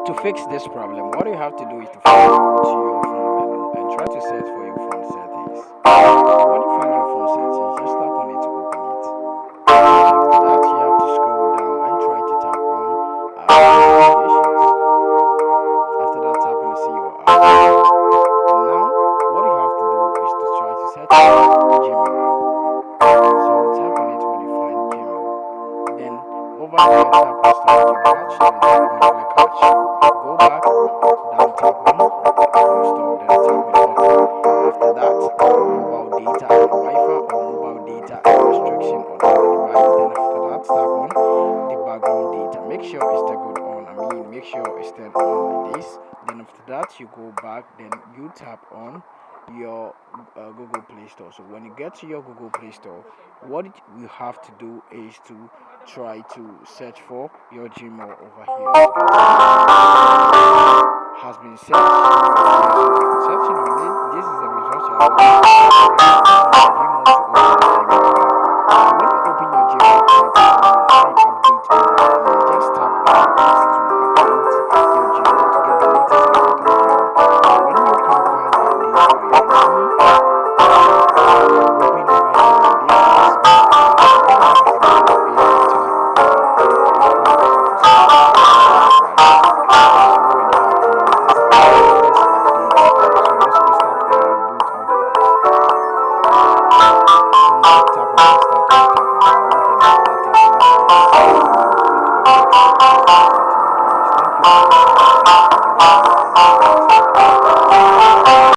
To fix this problem, what you have to do is to first go to your phone menu and try to search for your phone settings. So when you find your phone settings, just tap on it to open it. Then after that, you have to scroll down and try to tap on notifications. After that, tap on the see your apps. Now, what you have to do is to try to search for Gmail. So tap on it when you find Gmail. Then over here, tap on storage and cache. Then tap on dry cache. Go back, down tap on restore. Then tap on OK. After that, tap on mobile data and Wi-Fi or mobile data and restriction on any device. Then after that, tap on the background data. Make sure it's toggled on. Make sure it's turned on like this. Then after that, you go back. Then you tap on your Google Play Store. So when you get to your Google Play Store, what you have to do is to try to search for your Gmail over here. As you can see, has been searched over here. So after searching on it, this is the result you are looking for.